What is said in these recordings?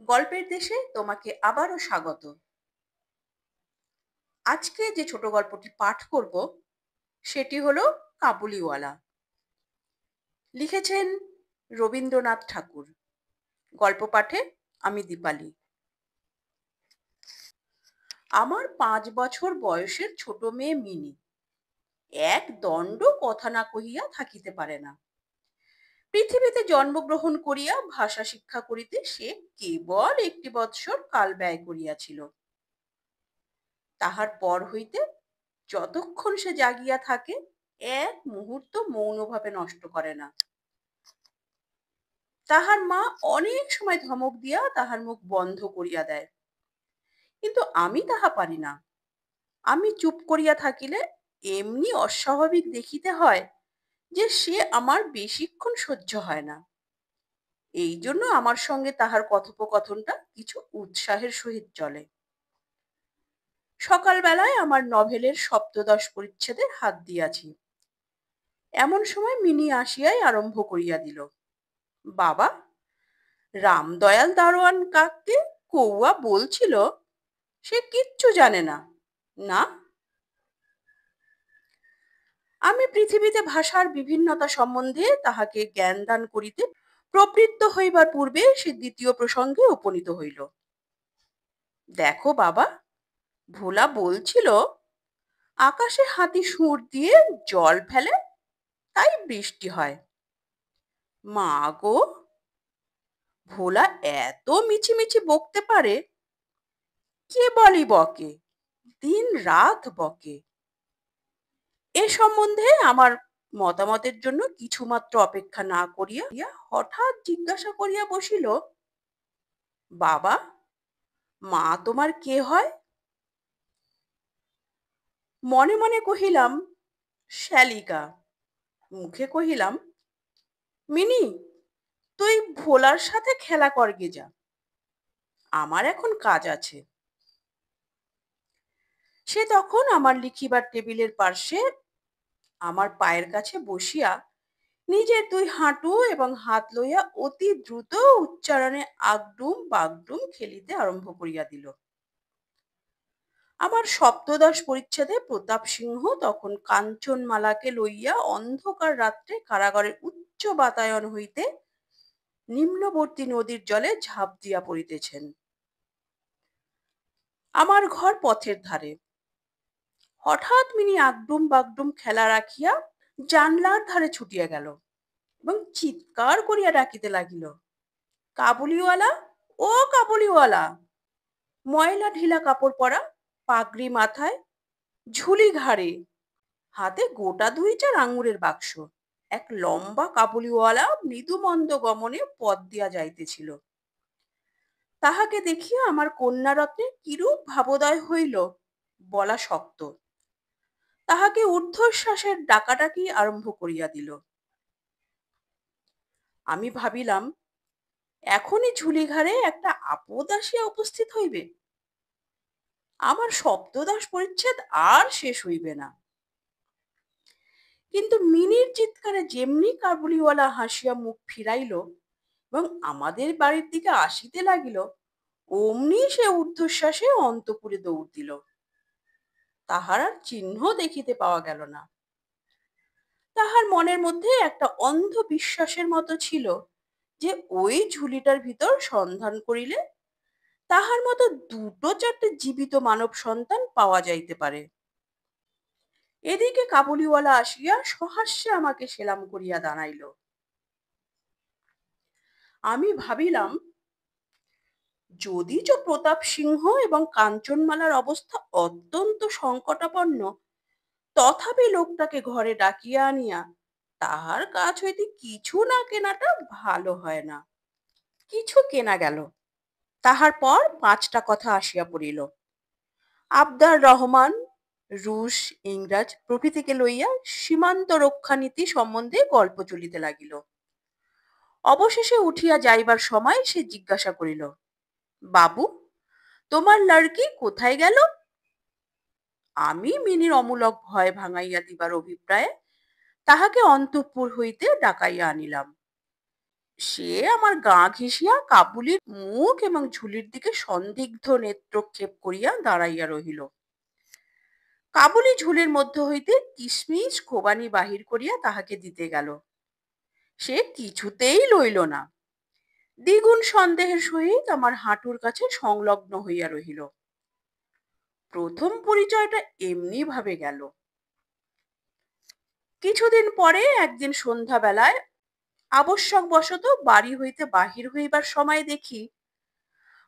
গল্পের দেশে তোমাকে আবারও স্বাগত। আজকে যে ছোট গল্পটি পাঠ করব সেটি হলো কাবুলিওয়ালা। লিখেছেন রবীন্দ্রনাথ ঠাকুর। গল্প পাঠে আমি দীপালি। আমার 5 বছর বয়সের ছোট মেয়ে মিনি এক দণ্ড কথা না কহিয়া থাকিতে পারে না। পৃথিবীতে জন্মগ্রহণ করিয়া ভাষা শিক্ষা করিতে সে কেবল 1 বৎসর কাল ব্যয় করিয়াছিল। তাহার পর হইতে যতক্ষণ সে জাগিয়া থাকে এক মুহূর্ত মৌনভাবে নষ্ট করে না। তাহার মা অনেক সময় ধমক দিয়া তাহার মুখ বন্ধ করিয়া দেয়, কিন্তু আমি তাহা পারি না। আমি চুপ করিয়া থাকিলে এমনি অস্বাভাবিক দেখিতে হয় যে সে আমার বেশিক্ষণ সহ্য হয় না। এই জন্য আমার সঙ্গে তাহার কথোপকথনটা কিছু উৎসাহের সহিত চলে। সকালবেলায় আমার নভেলের সপ্তদশ পরিচ্ছেদে হাত দিয়াছি, এমন সময় মিনি আসিয়াই আরম্ভ করিয়া দিল। বাবা, রামদয়াল দারোয়ান কাককে কৌয়া বলছিল সে কিচ্ছু জানে না। না, আমি পৃথিবীতে ভাষার বিভিন্নতা সম্বন্ধে তাহাকে জ্ঞান দান করিতে প্রবৃত্ত হইবার পূর্বে সে দ্বিতীয় প্রসঙ্গে উপনীত হইল। দেখো বাবা, ভোলা বলছিল আকাশে হাতি সুর দিয়ে জল ফেলে, তাই বৃষ্টি হয়। মা গো, ভোলা এত মিছিমিছি বকতে পারে! কে বলি বকে, দিন রাত বকে। এ সম্বন্ধে আমার মতামতের জন্য কিছুমাত্র অপেক্ষা না করিয়া হঠাৎ জিজ্ঞাসা করিয়া বসিল, বাবা, মা তোমার কে হয়? মনে মনে কহিলাম, শ্যালিকা। মুখে কহিলাম, মিনি, তুই ভোলার সাথে খেলা করগে যা, আমার এখন কাজ আছে। সে তখন আমার লিখিবার টেবিলের পার্শ্বে আমার পায়ের কাছে বসিয়া নিজের 2 হাঁটু এবং হাত লইয়া অতি দ্রুত উচ্চারণে আগডুম বাগডুম খেলিতে আরম্ভ করিয়া দিল। আমার সপ্তদশ পরিচ্ছেদে প্রতাপ সিংহ তখন কাঞ্চনমালাকে লইয়া অন্ধকার রাত্রে কারাগারের উচ্চ বাতায়ন হইতে নিম্নবর্তী নদীর জলে ঝাঁপ দিয়া পড়িতেছেন। আমার ঘর পথের ধারে। হঠাৎ মিনি আগডুম বাগডুম খেলা রাখিয়া জানলার ধারে ছুটিয়া গেল এবং চিৎকার করিয়া ডাকিতে লাগিল, কাবুলিওয়ালা, ও কাবুলিওয়ালা! ময়লা ঢিলা কাপড় পরা, পাগড়ি মাথায়, ঝুলি ঘাড়ে, হাতে গোটা 2-4 আঙুরের বাক্স, এক লম্বা কাবুলিওয়ালা মৃদুমন্দ গমনে পথ দিয়া যাইতেছিল। তাহাকে দেখিয়া আমার কন্যারত্নে কিরূপ ভাবোদয় হইল বলা শক্ত। তাহাকে ঊর্ধ্বশ্বাসের ডাকাডাকি আরম্ভ করিয়া দিল। আমি ভাবিলাম, এখনই ঝুলি ঘাড়ে একটা আপদ আসিয়া উপস্থিত হইবে, আমার সপ্তদশ পরিচ্ছেদ আর শেষ হইবে না। কিন্তু মিনির চিৎকারে যেমনি কাবুলিওয়ালা হাসিয়া মুখ ফিরাইল এবং আমাদের বাড়ির দিকে আসিতে লাগিল, অমনি সে ঊর্ধ্বশ্বাসে অন্তঃপুরে দৌড় দিল। তাহার আর চিহ্ন দেখিতে পাওয়া গেল না। তাহার মনের মধ্যে একটা অন্ধ বিশ্বাসের মতো ছিল যে ওই ঝুলিটার ভিতর সন্ধান করিলে তাহার মতো 2-4টে জীবিত মানব সন্তান পাওয়া যাইতে পারে। এদিকে কাবুলিওয়ালা আসিয়া সহাস্যে আমাকে সেলাম করিয়া দাঁড়াইল। আমি ভাবিলাম, যদিচ প্রতাপ সিংহ এবং কাঞ্চনমালার অবস্থা অত্যন্ত সংকটাপন্ন, তথাপি লোকটাকে ঘরে ডাকিয়া আনিয়া তাহার কাছ হইতে কিছু না কেনাটা ভালো হয় না। কিছু কেনা গেল। তাহার পর 5টা কথা আসিয়া পড়িল। আবদার রহমান, রুশ, ইংরাজ প্রভৃতিকে লইয়া সীমান্ত রক্ষানীতি সম্বন্ধে গল্প চলিতে লাগিল। অবশেষে উঠিয়া যাইবার সময় সে জিজ্ঞাসা করিল, বাবু, তোমার লড়কি কোথায় গেল? আমি মিনির অমূলক ভয় ভাঙাইয়া দিবার অভিপ্রায়ে তাহাকে অন্তঃপুর হইতে ডাকাইয়া আনিলাম। সে আমার গা ঘেঁষিয়া কাবুলির মুখ এবং ঝুলির দিকে সন্দিগ্ধ নেত্রক্ষেপ করিয়া দাঁড়াইয়া রহিল। কাবুলি ঝুলির মধ্য হইতে কিশমিশ খোবানি বাহির করিয়া তাহাকে দিতে গেল। সে কিছুতেই লইল না। দ্বিগুণ সন্দেহের সহিত আমার হাঁটুর কাছে সংলগ্ন হইয়া রহিল। প্রথম পরিচয়টা এমনি ভাবে গেল। কিছুদিন পরে একদিন সন্ধ্যা বেলায় আবশ্যক বশত বাড়ি হইতে বাহির হইবার সময় দেখি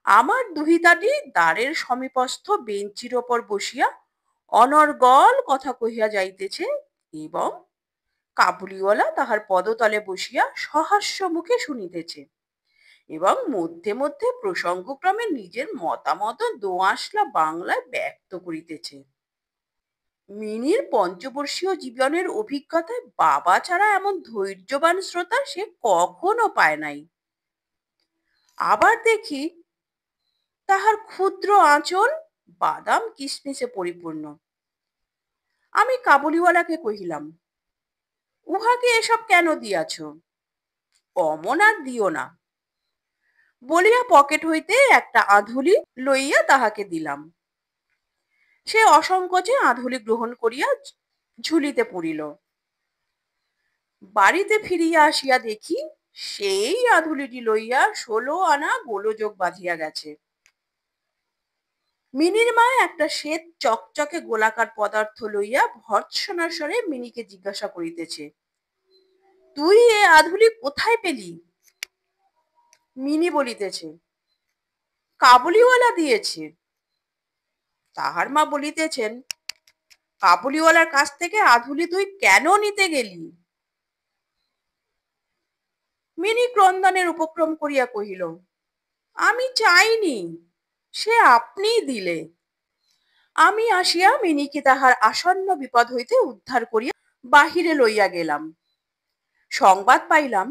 আমার দুহিতাটি দ্বারের সমীপস্থ বেঞ্চির ওপর বসিয়া অনর্গল কথা কহিয়া যাইতেছে এবং কাবুলিওয়ালা তাহার পদতলে বসিয়া সহাস্য মুখে শুনিতেছে এবং মধ্যে মধ্যে প্রসঙ্গক্রমে নিজের মতামত দোআঁশলা বাংলায় ব্যক্ত করিতেছে। মিনির পঞ্চবর্ষীয় জীবনের অভিজ্ঞতায় বাবা ছাড়া এমন ধৈর্যবান শ্রোতা সে কখনো পায় নাই। আবার দেখি তাহার ক্ষুদ্র আঁচল বাদাম কিশমিশে পরিপূর্ণ। আমি কাবুলিওয়ালাকে কহিলাম, উহাকে এসব কেন দিয়াছ? অমন আর দিও না বলিয়া পকেট হইতে একটা আধুলি লইয়া তাহাকে দিলাম। সে অসংকোচে আধুলি গ্রহণ করিয়া ঝুলিতে পুরিল। বাড়িতে ফিরিয়া আসিয়া দেখি সেই আধুলিটি লইয়া 16 আনা গোলযোগ বাঁধিয়া গেছে। মিনির মা একটা শ্বেত চকচকে গোলাকার পদার্থ লইয়া ভর্ৎসনার স্বরে মিনিকে জিজ্ঞাসা করিতেছে, তুই এ আধুলি কোথায় পেলি? মিনি বলিতেছে, কাবুলিওয়ালা দিয়েছে। তাহার মা বলিতেছেন, কাবুলিওয়ালার কাছ থেকে আধুলি তুই কেন নিতে গেলি? মিনি ক্রন্দনের উপক্রম করিয়া কহিল, আমি চাইনি, সে আপনিই দিলে। আমি আসিয়া মিনিকে তাহার আসন্ন বিপদ হইতে উদ্ধার করিয়া বাহিরে লইয়া গেলাম। সংবাদ পাইলাম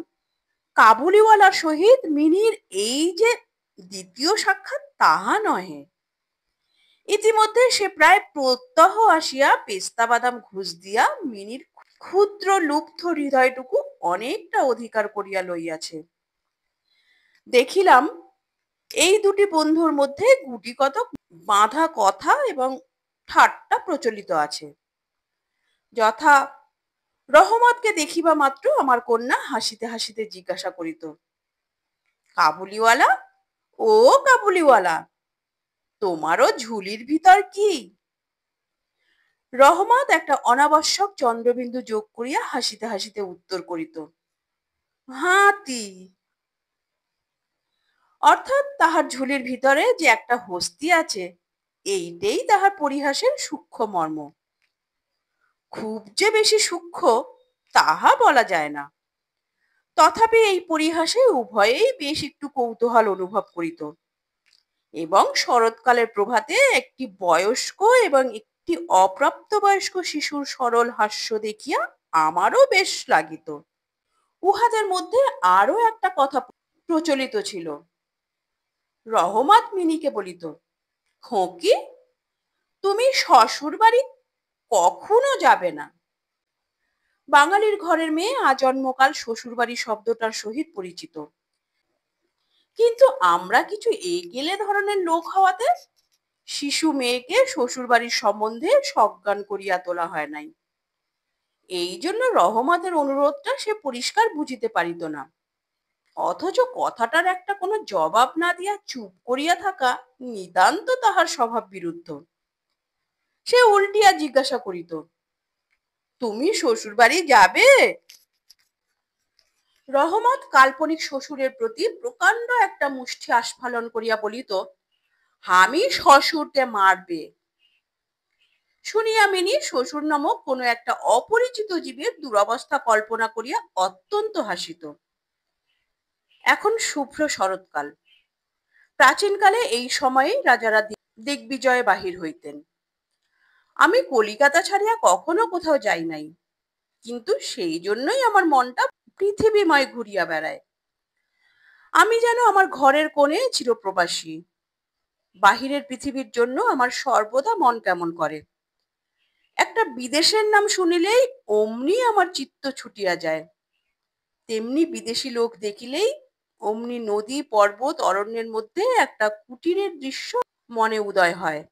কাবুলিওয়ালার সহিত মিনির এই যে দ্বিতীয় সাক্ষাৎ তাহা নহে। ইতিমধ্যে সে প্রায় প্রত্যহ আসিয়া পেস্তা বাদাম ঘুষ দিয়া মিনির ক্ষুদ্র লুপ্ত হৃদয়টুকু অনেকটা অধিকার করিয়া লইয়াছে। দেখিলাম এই দুটি বন্ধুর মধ্যে গুটি কতক বাঁধা কথা এবং ঠাট্টা প্রচলিত আছে। যথা, রহমতকে দেখিবা মাত্র আমার কন্যা হাসিতে হাসিতে জিজ্ঞাসা করিত, কাবুলিওয়ালা, ও কাবুলিওয়ালা, তোমারও ঝুলির ভিতর কি? রহমত একটা অনাবশ্যক চন্দ্রবিন্দু যোগ করিয়া হাসিতে হাসিতে উত্তর করিত, হাতি। অর্থাৎ তাহার ঝুলির ভিতরে যে একটা হস্তি আছে, এইটাই তাহার পরিহাসের সূক্ষ্ম মর্ম। খুব যে বেশি সূক্ষ্ম তাহা বলা যায় না। তথাপি এই পরিহাসে উভয়েই বেশ একটু কৌতূহল অনুভব করিত এবং শরৎকালের প্রভাতে একটি বয়স্ক এবং একটি অপ্রাপ্তবয়স্ক শিশুর সরল হাস্য দেখিয়া আমারও বেশ লাগিত। উহাদের মধ্যে আরো একটা কথা প্রচলিত ছিল। রহমত মিনিকে বলিত, খোঁকি, তুমি শ্বশুর বাড়ি কখনো যাবে না। বাঙালির ঘরের মেয়ে আজন্মকাল শ্বশুরবাড়ি শব্দটার সহিত পরিচিত, কিন্তু আমরা কিছু এগেলে ধরনের লোক হওয়াতে শিশু মেয়েকে শ্বশুরবাড়ির সম্বন্ধে সজ্ঞান করিয়া তোলা হয় নাই। এই জন্য রহমতের অনুরোধটা সে পরিষ্কার বুঝিতে পারিত না, অথচ কথাটার একটা কোনো জবাব না দিয়া চুপ করিয়া থাকা নিতান্ত তাহার স্বভাব বিরুদ্ধ। সে উল্টিয়া জিজ্ঞাসা করিত, তুমি শ্বশুর বাড়ি যাবে? রহমত কাল্পনিক শ্বশুরের প্রতি প্রকাণ্ড একটা মুষ্টি আস্ফালন করিয়া বলিত, আমি শ্বশুরকে মারবে। শুনিয়া মিনি শ্বশুর নামক কোনো একটা অপরিচিত জীবের দুরবস্থা কল্পনা করিয়া অত্যন্ত হাসিত। এখন শুভ্র শরৎকাল। প্রাচীনকালে এই সময়ে রাজারা দিগ্বিজয়ে বাহির হইতেন। আমি কলিকাতা ছাড়িয়া কখনো কোথাও যাই নাই, কিন্তু সেই জন্যই আমার মনটা পৃথিবীময় ঘুরিয়া বেড়ায়। আমি যেন আমার ঘরের কোণে চিরপ্রবাসী। বাহিরের পৃথিবীর জন্য আমার সর্বদা মন কেমন করে। একটা বিদেশের নাম শুনিলেই অমনি আমার চিত্ত ছুটিয়া যায়। তেমনি বিদেশি লোক দেখিলেই অমনি নদী পর্বত অরণ্যের মধ্যে একটা কুটিরের দৃশ্য মনে উদয় হয়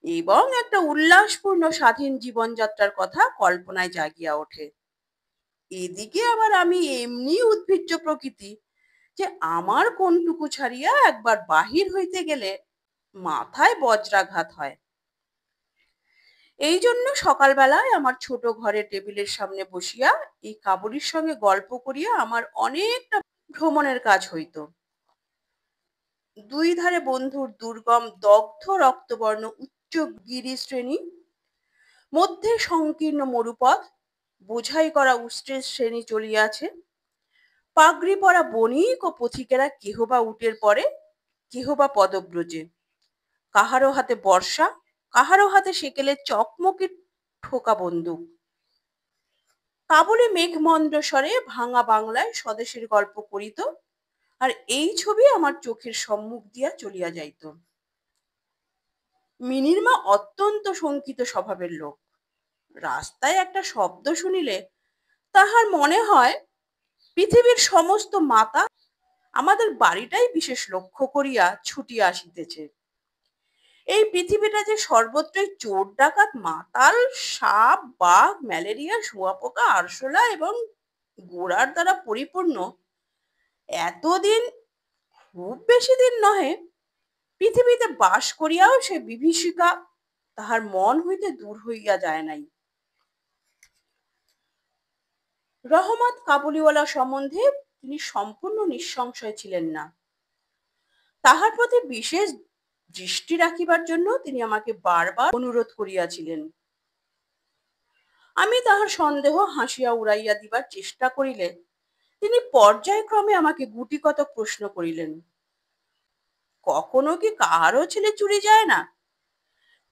এবং একটা উল্লাসপূর্ণ স্বাধীন জীবনযাত্রার কথা কল্পনায় জাগিয়া ওঠে। এদিকে আবার আমি এমনি উদ্ভিজ্জ প্রকৃতি যে আমার কোনটুকু ছাড়িয়া একবার বাহির হইতে গেলে মাথায় বজ্রাঘাত হয়। এই জন্য সকালবেলায় আমার ছোট ঘরের টেবিলের সামনে বসিয়া এই কাবুলির সঙ্গে গল্প করিয়া আমার অনেকটা ভ্রমণের কাজ হইত। দুই ধারে বন্ধুর দুর্গম দগ্ধ রক্তবর্ণ উচ্চ গিরিশ্রেণী, মধ্যে সংকীর্ণ মরুপথ, বোঝাই করা উষ্ট্রের শ্রেণী চলিয়াছে। পাগড়ি পরা বণিক ও পথিকেরা কেহ বা উটের পরে, কেহ বা পদব্রজে, কাহারো হাতে বর্ষা, কাহারো হাতে সেকেলে চকমকি ঠোকা বন্দুক। কাবুলে মেঘমন্দ্রস্বরে ভাঙা বাংলায় স্বদেশের গল্প করিত, আর এই ছবি আমার চোখের সম্মুখ দিয়া চলিয়া যাইত। মিনির মা অত্যন্ত শঙ্কিত স্বভাবের লোক। রাস্তায় একটা শব্দ শুনিলে তাহার মনে হয় পৃথিবীর সমস্ত মাতা আমাদের বাড়িটাই বিশেষ লক্ষ্য করিয়া ছুটিয়া আসিতেছে। এই পৃথিবীটা যে সর্বত্রই চোর ডাকাত মাতাল সাপ বাঘ ম্যালেরিয়া শুঁয়াপোকা আরশোলা এবং গোড়ার দ্বারা পরিপূর্ণ, এতদিন খুব বেশি দিন নহে পৃথিবীতে বাস করিয়াও সে বিভীষিকা তাহার মন হইতে দূর হইয়া যায় নাই। রহমত কাবুলিওয়ালা সম্বন্ধে তিনি সম্পূর্ণ নিঃসংশয় ছিলেন না। তাহার প্রতি বিশেষ দৃষ্টি রাখিবার জন্য তিনি আমাকে বারবার অনুরোধ করিয়াছিলেন। আমি তাহার সন্দেহ হাসিয়া উড়াইয়া দিবার চেষ্টা করিলে তিনি পর্যায়ক্রমে আমাকে গুটি কতক প্রশ্ন করিলেন। কখনো কি কাহারও ছেলে চুরি যায় না?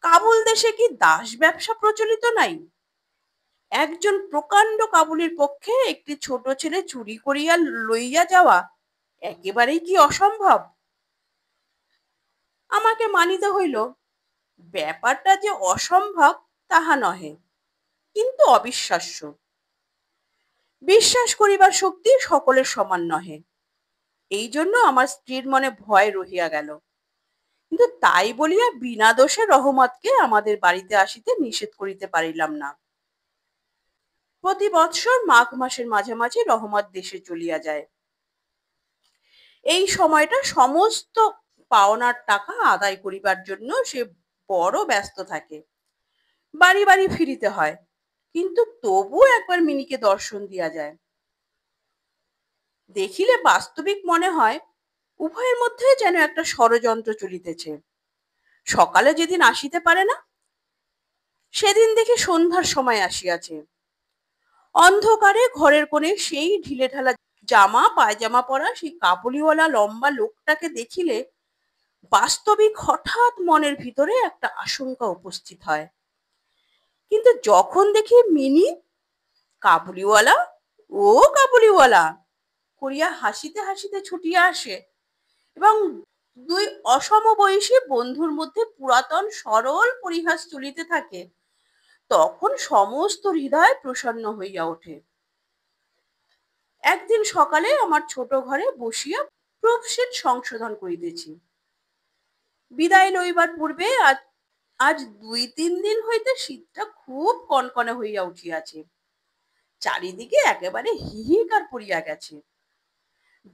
কাবুল দেশে কি দাস ব্যবসা প্রচলিত নাই? একজন প্রকাণ্ড কাবুলির পক্ষে একটি ছোট ছেলে চুরি করিয়া লইয়া যাওয়া একেবারেই কি অসম্ভব? আমাকে মানিতে হইল ব্যাপারটা যে অসম্ভব তাহা নহে, কিন্তু অবিশ্বাস্য। বিশ্বাস করিবার শক্তি সকলের সমান নহে। এই জন্য আমার স্ত্রীর মনে ভয় রহিয়া গেল, কিন্তু তাই বলিয়া বিনা দোষে রহমতকে আমাদের বাড়িতে আসিতে নিষেধ করিতে পারিলাম না। প্রতি বৎসর মাঘ মাসের মাঝামাঝি রহমত দেশে চলিয়া যায়। এই সময়টা সমস্ত পাওনার টাকা আদায় করিবার জন্য সে বড় ব্যস্ত থাকে। বাড়ি বাড়ি ফিরিতে হয়, কিন্তু তবু একবার মিনিকে দর্শন দিয়া যায়। দেখিলে বাস্তবিক মনে হয় উভয়ের মধ্যে যেন একটা ষড়যন্ত্র চলিতেছে। সকালে যেদিন আসিতে পারে না, সেদিন দেখি সন্ধ্যার সময় আসিয়াছে। অন্ধকারে ঘরের কোণে সেই ঢিলে ঢালা জামা পায়জামা পরা সেই কাবুলিওয়ালা লম্বা লোকটাকে দেখিলে বাস্তবিক হঠাৎ মনের ভিতরে একটা আশঙ্কা উপস্থিত হয়। কিন্তু যখন দেখি মিনি কাবুলিওয়ালা ও কাবুলিওয়ালা করিয়া হাসিতে হাসিতে ছুটিয়া আসে এবং দুই অসমবয়সী বন্ধুর মধ্যে পুরাতন সরল পরিহাস চলিতে থাকে, তখন সমস্ত হৃদয় প্রসন্ন হইয়া ওঠে। একদিন সকালে আমার ছোট ঘরে বসিয়া প্রুফশিট সংশোধন করিতেছি। বিদায় লইবার পূর্বে আজ 2-3 দিন হইতে শীতটা খুব কনকনে হইয়া উঠিয়াছে। চারিদিকে একেবারে হিহিকার পড়িয়া গেছে।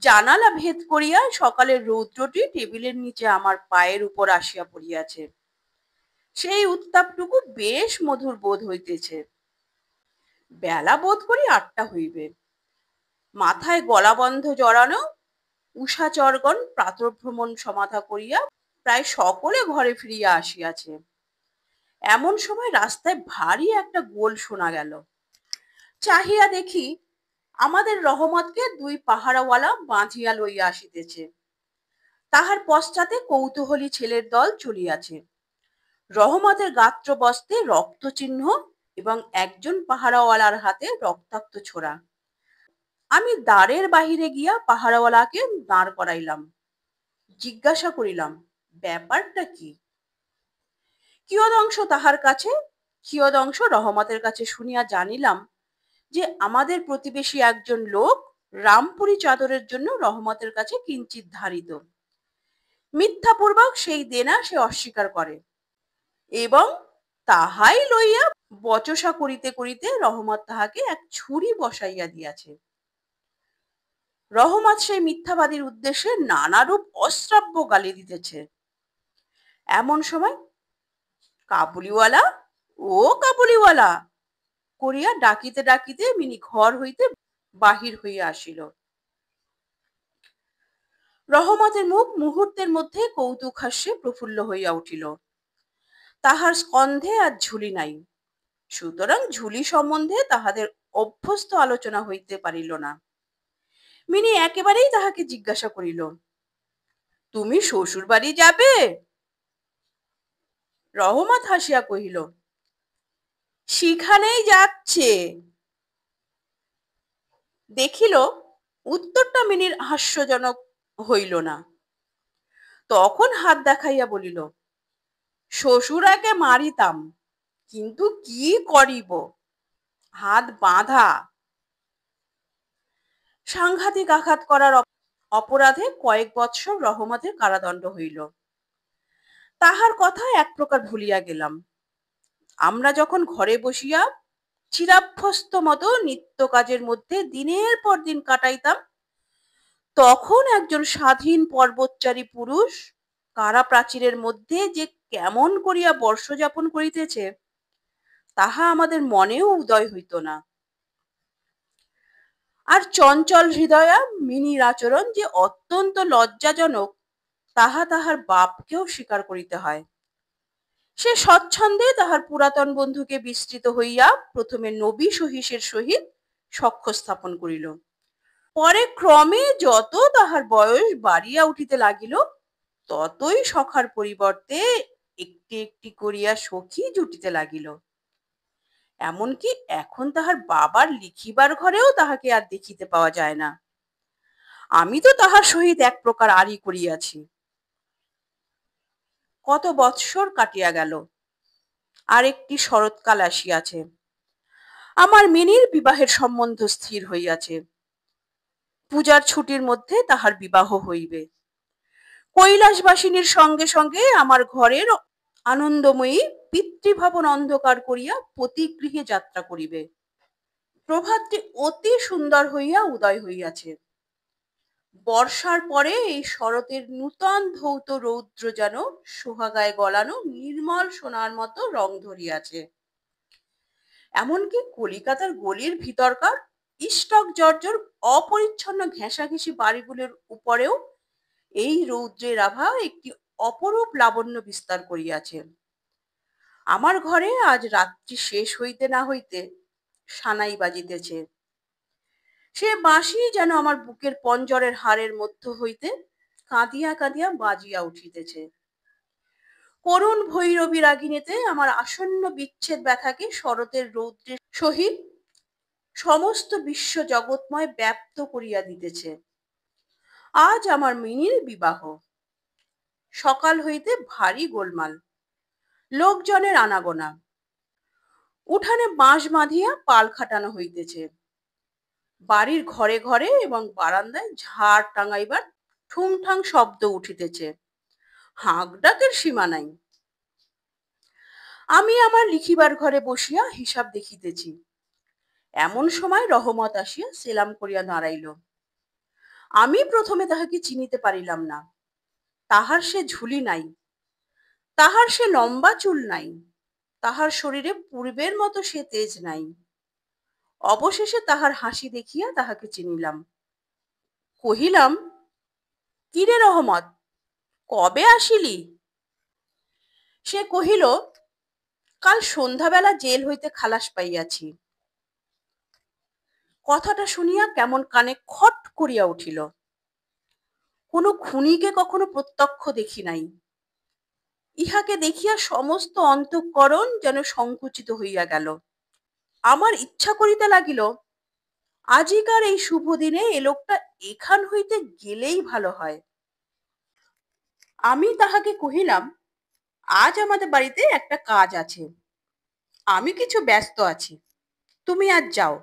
জানালা ভেদ করিয়া সকালের রৌদ্রটি টেবিলের নিচে আমার পায়ের উপর আসিয়া পড়িয়াছে। সেই উত্তাপটুকু বেশ মধুর বোধ হইতেছে। বেলা বোধ করি 8টা হইবে। মাথায় গলাবন্ধ জড়ানো উষাচরগণ প্রাতঃভ্রমণ সমাধা করিয়া প্রায় সকলে ঘরে ফিরিয়া আসিয়াছে। এমন সময় রাস্তায় ভারী একটা গোল শোনা গেল। চাহিয়া দেখি আমাদের রহমতকে 2 পাহারাওয়ালা বাঁধিয়া লইয়া আসিতেছে। তাহার পশ্চাতে কৌতূহলী ছেলের দল চলিয়াছে। রহমতের গাত্র বস্তে রক্ত চিহ্ন এবং একজন পাহারাওয়ালার হাতে রক্তাক্ত ছোড়া। আমি দ্বারের বাহিরে গিয়া পাহারাওয়ালাকে দাঁড় করাইলাম। জিজ্ঞাসা করিলাম, ব্যাপারটা কি? কিয়দংশ তাহার কাছে, কিয়দংশ রহমতের কাছে শুনিয়া জানিলাম যে আমাদের প্রতিবেশী একজন লোক রামপুরি চাদরের জন্য রহমতের কাছে কিঞ্চিৎ ধারিত। মিথ্যাপূর্বক সেই দেনা সে অস্বীকার করে এবং তাহাই লইয়া বচসা করিতে করিতে রহমত তাহাকে এক ছুরি বসাইয়া দিয়াছে। রহমত সেই মিথ্যাবাদীর উদ্দেশ্যে নানারূপ অশ্রাব্য গালি দিতেছে। এমন সময় কাবুলিওয়ালা, ও কাবুলিওয়ালা করিয়া ডাকিতে ডাকিতে মিনি ঘর হইতে বাহির হইয়া আসিল। রহমতের মুখ মুহূর্তের মধ্যে কৌতুক হাস্যে প্রফুল্ল হইয়া উঠিল। তাহার স্কন্ধে আর ঝুলি নাই, সুতরাং ঝুলি সম্বন্ধে তাহাদের অভ্যস্ত আলোচনা হইতে পারিল না। মিনি একেবারেই তাহাকে জিজ্ঞাসা করিল, তুমি শ্বশুর বাড়ি যাবে? রহমত হাসিয়া কহিল, সেখানেই যাচ্ছে। দেখিল উত্তরটা মিনির হাস্যজনক হইল না। তখন হাত দেখাইয়া বলিল, শ্বশুরাকে মারিতাম, কিন্তু কি করিব, হাত বাঁধা। সাংঘাতিক আঘাত করার অপরাধে কয়েক বৎসর রহমতের কারাদণ্ড হইল। তাহার কথা এক প্রকার ভুলিয়া গেলাম। আমরা যখন ঘরে বসিয়া চিরাভ্যস্ত মতো নিত্য কাজের মধ্যে দিনের পর দিন কাটাইতাম, তখন একজন স্বাধীন পর্বতচারী পুরুষ কারা প্রাচীরের মধ্যে যে কেমন করিয়া বর্ষ যাপন করিতেছে তাহা আমাদের মনেও উদয় হইত না। আর চঞ্চল হৃদয়া মিনির আচরণ যে অত্যন্ত লজ্জাজনক তাহা তাহার বাপকেও স্বীকার করিতে হয়। সে স্বচ্ছন্দে তাহার পুরাতন বন্ধুকে বিস্তৃত হইয়া প্রথমে নবী সহিসের সহিত সখ্য স্থাপন করিল। পরে ক্রমে যত তাহার বয়স বাড়িয়া উঠিতে লাগিল, ততই সখার পরিবর্তে একটি একটি করিয়া সখী জুটিতে লাগিল। এমনকি এখন তাহার বাবার লিখিবার ঘরেও তাহাকে আর দেখিতে পাওয়া যায় না। আমি তো তাহার সহিত এক প্রকার আড়ি করিয়াছি। কত বৎসর কাটিয়া গেল, আর একটি শরৎকাল আসিয়াছে। আমার মিনির বিবাহের সম্বন্ধ স্থির হইয়াছে। পূজার ছুটির মধ্যে তাহার বিবাহ হইবে। কৈলাসবাসিনীর সঙ্গে সঙ্গে আমার ঘরের আনন্দময়ী পিতৃভবন অন্ধকার করিয়া পতিগৃহে যাত্রা করিবে। প্রভাতটি অতি সুন্দর হইয়া উদয় হইয়াছে। বর্ষার পরে এই শরতের নূতন ধৌত রৌদ্র যেন সোহাগায় গলানো নির্মল সোনার মতো রং ধরিয়াছে। এমনকি কলিকাতার গলির ভিতরকার ইষ্টক জর্জর অপরিচ্ছন্ন ঘেঁষাঘেঁষি বাড়িগুলোর উপরেও এই রৌদ্রের আভা একটি অপরূপ লাবণ্য বিস্তার করিয়াছে। আমার ঘরে আজ রাত্রি শেষ হইতে না হইতে সানাই বাজিতেছে। সে বাঁশি যেন আমার বুকের পঞ্জরের হাড়ের মধ্য হইতে কাঁদিয়া কাঁদিয়া বাজিয়া উঠিতেছে। করুণ ভৈরবী রাগিনীতে আমার আসন্ন বিচ্ছেদ ব্যথাকে শরতের রৌদ্রের সহিত সমস্ত বিশ্ব জগৎময় ব্যাপ্ত করিয়া দিতেছে। আজ আমার মিনির বিবাহ। সকাল হইতে ভারী গোলমাল, লোকজনের আনাগোনা। উঠানে বাঁশ বাঁধিয়া পাল খাটানো হইতেছে। বাড়ির ঘরে ঘরে এবং বারান্দায় ঝাড় টাঙাইবার ঠুংঠাং শব্দ উঠিতেছে। হাঁক ডাকের সীমা নাই। আমি আমার লিখিবার ঘরে বসিয়া হিসাব দেখিতেছি। এমন সময় রহমত আসিয়া সেলাম করিয়া দাঁড়াইল। আমি প্রথমে তাহাকে চিনিতে পারিলাম না। তাহার সে ঝুলি নাই, তাহার সে লম্বা চুল নাই, তাহার শরীরে পূর্বের মতো সে তেজ নাই। অবশেষে তাহার হাসি দেখিয়া তাহাকে চিনিলাম। কহিলাম, কিরে রহমত, কবে আসিলি? সে কহিল, কাল সন্ধ্যাবেলা জেল হইতে খালাস পাইয়াছি। কথাটা শুনিয়া কেমন কানে খট করিয়া উঠিল। কোনো খুনিকে কখনো প্রত্যক্ষ দেখি নাই। ইহাকে দেখিয়া সমস্ত অন্তঃকরণ যেন সংকুচিত হইয়া গেল। আমার ইচ্ছা করিতে লাগিল, আজিকার এই শুভ দিনে এ লোকটা এখান হইতে গেলেই ভালো হয়। আমি তাহাকে কহিলাম, আজ আমাদের বাড়িতে একটা কাজ আছে, আমি কিছু ব্যস্ত আছি, তুমি আজ যাও।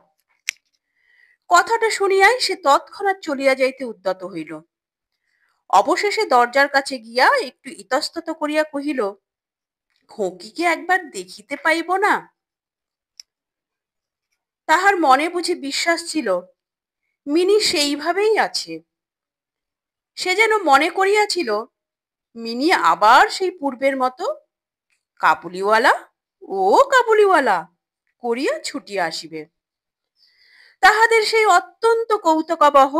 কথাটা শুনিয়াই সে তৎক্ষণাৎ চলিয়া যাইতে উদ্যত হইল। অবশেষে দরজার কাছে গিয়া একটু ইতস্তত করিয়া কহিল, খোঁকিকে একবার দেখিতে পাইব না? তাহার মনে বুঝি বিশ্বাস ছিল মিনি সেইভাবেই আছে। সে যেন মনে করিয়াছিল মিনি আবার সেই পূর্বের মতো কাবুলিওয়ালা ও কাবুলিওয়ালা করিয়া ছুটিয়া আসিবে। তাহাদের সেই অত্যন্ত কৌতুকাবহ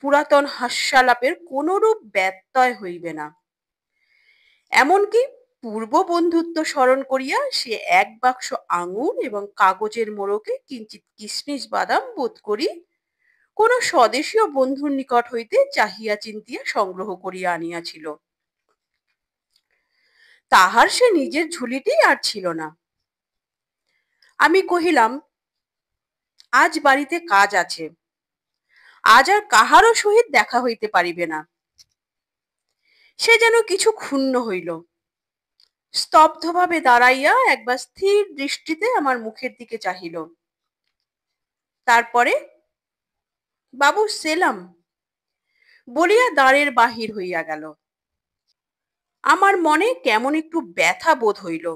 পুরাতন হাস্যালাপের কোনরূপ ব্যত্যয় হইবে না। এমনকি পূর্ব বন্ধুত্ব স্মরণ করিয়া সে এক বাক্স আঙুর এবং কাগজের মোড়কে কিঞ্চিত কিশমিশ বাদাম বোধ করি কোন স্বদেশীয় বন্ধুর নিকট হইতে চাহিয়া চিন্তিয়া সংগ্রহ করিয়া আনিয়াছিল। তাহার সে নিজের ঝুলিটি আর ছিল না। আমি কহিলাম, আজ বাড়িতে কাজ আছে, আজ আর কাহারও সহিত দেখা হইতে পারিবে না। সে যেন কিছু ক্ষুণ্ণ হইল, স্তব্ধভাবে দাঁড়াইয়া একবার স্থির দৃষ্টিতে আমার মুখের দিকে চাহিল। তারপরে, বাবু সেলাম বলিয়া দ্বারের বাহির হইয়া গেল। আমার মনে কেমন একটু ব্যথা বোধ হইল।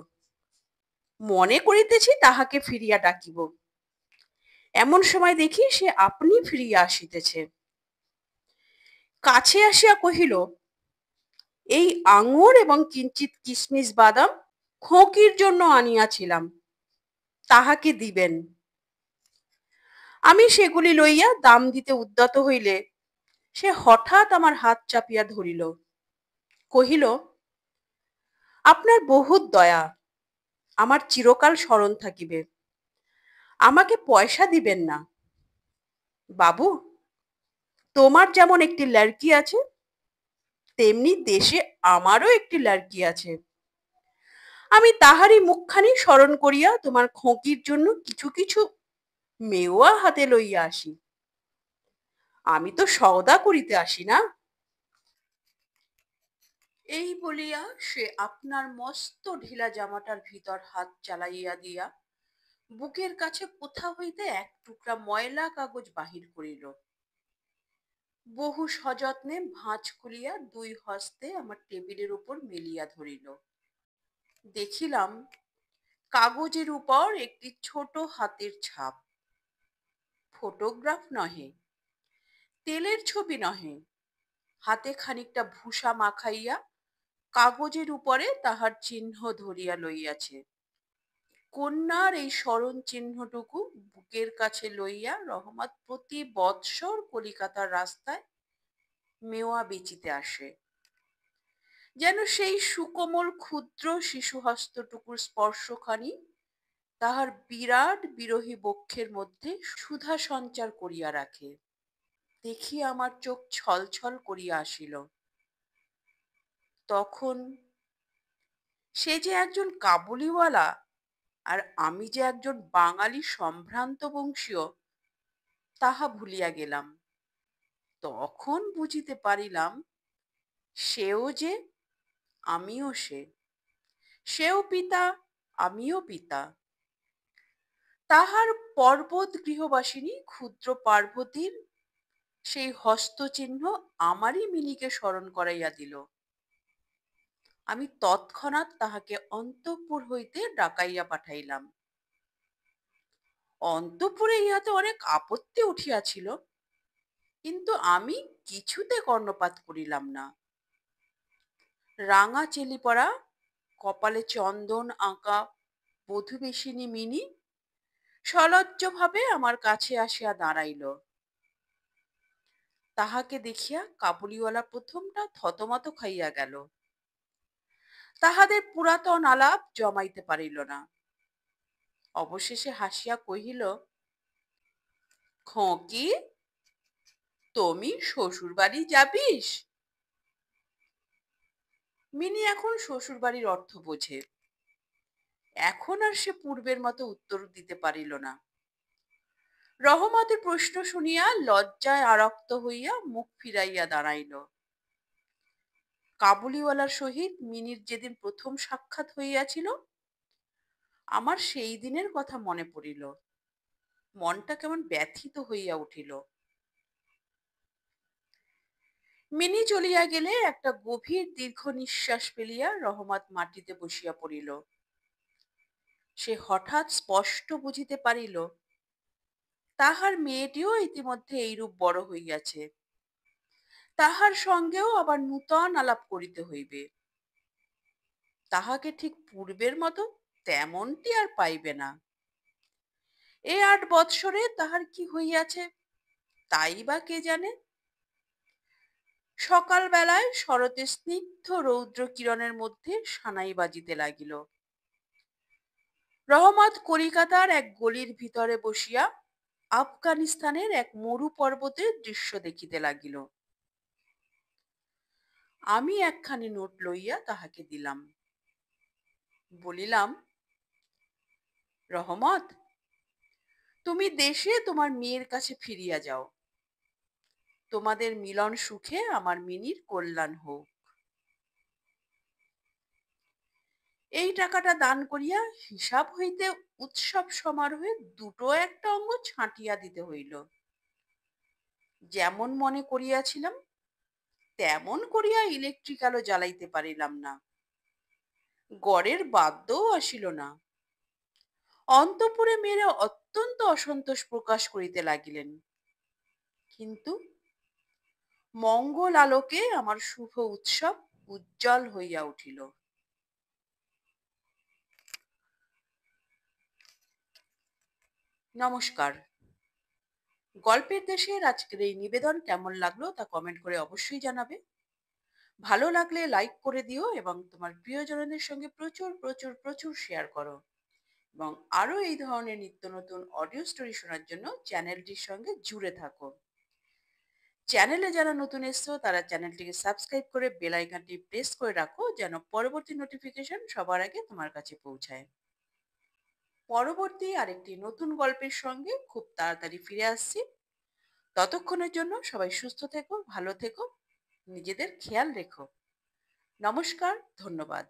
মনে করিতেছি তাহাকে ফিরিয়া ডাকিব, এমন সময় দেখি সে আপনি ফিরিয়া আসিতেছে। কাছে আসিয়া কহিল, এই আঙুর এবং কিঞ্চিত কিশমিশ বাদাম খোঁকির জন্য আনিয়াছিলাম, তাহাকে দিবেন। আমি সেগুলি লইয়া দাম দিতে উদ্যত হইলে সে হঠাৎ আমার হাত চাপিয়া ধরিল, কহিল, আপনার বহুত দয়া, আমার চিরকাল স্মরণ থাকিবে, আমাকে পয়সা দিবেন না। বাবু, তোমার যেমন একটি লড়কি আছে, তেমনি দেশে আমারও একটি লড়কি আছে। আমি তাহারই মুখখানি স্মরণ করিয়া তোমার খোঁকির জন্য কিছু কিছু মেওয়া হাতে লইয়া আসি। আমি তো সওদা করিতে আসি না। এই বলিয়া সে আপনার মস্ত ঢিলা জামাটার ভিতর হাত চালাইয়া দিয়া বুকের কাছে কোথা হইতে এক টুকরা ময়লা কাগজ বাহির করিল। বহু সযত্নে ভাঁজ খুলিয়া দুই হস্তে আমার টেবিলের উপর মেলিয়া ধরিল। দেখিলাম কাগজের উপর একটি ছোট হাতের ছাপ। ফটোগ্রাফ নহে, তেলের ছবি নহে, হাতে খানিকটা ভূষা মাখাইয়া কাগজের উপরে তাহার চিহ্ন ধরিয়া লইয়াছে। কন্যার এই স্মরণ চিহ্নটুকু বুকের কাছে লইয়া রহমত প্রতি বৎসর কলিকাতার রাস্তায় মেওয়া বেচিতে আসে। যেন সেই সুকোমল ক্ষুদ্র শিশু হস্তটুকুর স্পর্শখানি তাহার বিরাট বিরহী বক্ষের মধ্যে সুধা সঞ্চার করিয়া রাখে। দেখি আমার চোখ ছলছল করিয়া আসিল। তখন সে যে একজন কাবুলিওয়ালা আর আমি যে একজন বাঙালি সম্ভ্রান্ত বংশীয় তাহা ভুলিয়া গেলাম। তখন বুঝিতে পারিলাম সেও যে, আমিও সে। সেও পিতা, আমিও পিতা। তাহার পর্বত গৃহবাসিনী ক্ষুদ্র পার্বতীর সেই হস্তচিহ্ন আমারই মিনিকে স্মরণ করাইয়া দিল। আমি তৎক্ষণাৎ তাহাকে অন্তঃপুর হইতে ডাকাইয়া পাঠাইলাম। অন্তঃপুরে ইহাতে অনেক আপত্তি উঠিয়াছিল, কিন্তু আমি কিছুতে কর্ণপাত করিলাম না। রাঙা চেলি পরা, কপালে চন্দন আঁকা বধূবেশিনী মিনি সলজ্জভাবে আমার কাছে আসিয়া দাঁড়াইল। তাহাকে দেখিয়া কাবুলিওয়ালা প্রথমটা থতমত খাইয়া গেল। তাহাদের পুরাতন আলাপ জমাইতে পারিল না। অবশেষে হাসিয়া কহিল, খোঁকি, তুমি শ্বশুর বাড়ি যাবিস? মিনি এখন শ্বশুর বাড়ির অর্থ বোঝে। এখন আর সে পূর্বের মতো উত্তর দিতে পারিল না। রহমতের প্রশ্ন শুনিয়া লজ্জায় আরক্ত হইয়া মুখ ফিরাইয়া দাঁড়াইল। কাবুলিওয়ালার সহিত মিনির যেদিন প্রথম সাক্ষাৎ হইয়াছিল আমার সেই দিনের কথা মনে পড়িল। মনটা কেমন ব্যথিত হইয়া উঠিল। মিনি চলিয়া গেলে একটা গভীর দীর্ঘ নিঃশ্বাস ফেলিয়া রহমত মাটিতে বসিয়া পড়িল। সে হঠাৎ স্পষ্ট বুঝিতে পারিল তাহার মেয়েটিও ইতিমধ্যে এইরূপ বড় হইয়াছে, তাহার সঙ্গেও আবার নূতন আলাপ করিতে হইবে। তাহাকে ঠিক পূর্বের মতো তেমনটি আর পাইবে না। এই 8 বৎসরে তাহার কি হইয়াছে তাই বা কে জানে। সকাল বেলায় শরতের স্নিগ্ধ রৌদ্র কিরণের মধ্যে সানাই বাজিতে লাগিল। রহমত কলিকাতার এক গলির ভিতরে বসিয়া আফগানিস্তানের এক মরু পর্বতের দৃশ্য দেখিতে লাগিল। আমি একখানি নোট লইয়া তাহাকে দিলাম। বলিলাম, রহমত, তুমি দেশে তোমার মেয়ের কাছে ফিরিয়া যাও। তোমাদের মিলন সুখে আমার মিনির কল্যাণ হোক। এই টাকাটা দান করিয়া হিসাব হইতে উৎসব সমারোহে দুটো একটা অঙ্গ ছাঁটিয়া দিতে হইল। যেমন মনে করিয়াছিলাম তেমন করিয়া ইলেকট্রিক আলো জ্বালাইতে পারিলাম না। গড়ের বাদ্যও আসিল না। অন্তঃপুরে মেয়েরা অত্যন্ত অসন্তোষ প্রকাশ করিতে লাগিলেন। কিন্তু মঙ্গল আলোকে আমার শুভ উৎসব উজ্জ্বল হইয়া উঠিল। নমস্কার। গল্পের দেশের আজকের এই নিবেদন কেমন লাগলো তা কমেন্ট করে অবশ্যই জানাবে। ভালো লাগলে লাইক করে দিও এবং তোমার প্রিয়জনদের সঙ্গে প্রচুর প্রচুর প্রচুর শেয়ার করো। এবং আরো এই ধরনের নিত্য নতুন অডিও স্টোরি শোনার জন্য চ্যানেলটির সঙ্গে জুড়ে থাকো। চ্যানেলে যারা নতুন এসছো তারা চ্যানেলটিকে সাবস্ক্রাইব করে বেল আইকনটি প্রেস করে রাখো যেন পরবর্তী নোটিফিকেশন সবার আগে তোমার কাছে পৌঁছায়। পরবর্তী আরেকটি নতুন গল্পের সঙ্গে খুব তাড়াতাড়ি ফিরে আসছি। ততক্ষণের জন্য সবাই সুস্থ থেকো, ভালো থেকো, নিজেদের খেয়াল রেখো। নমস্কার, ধন্যবাদ।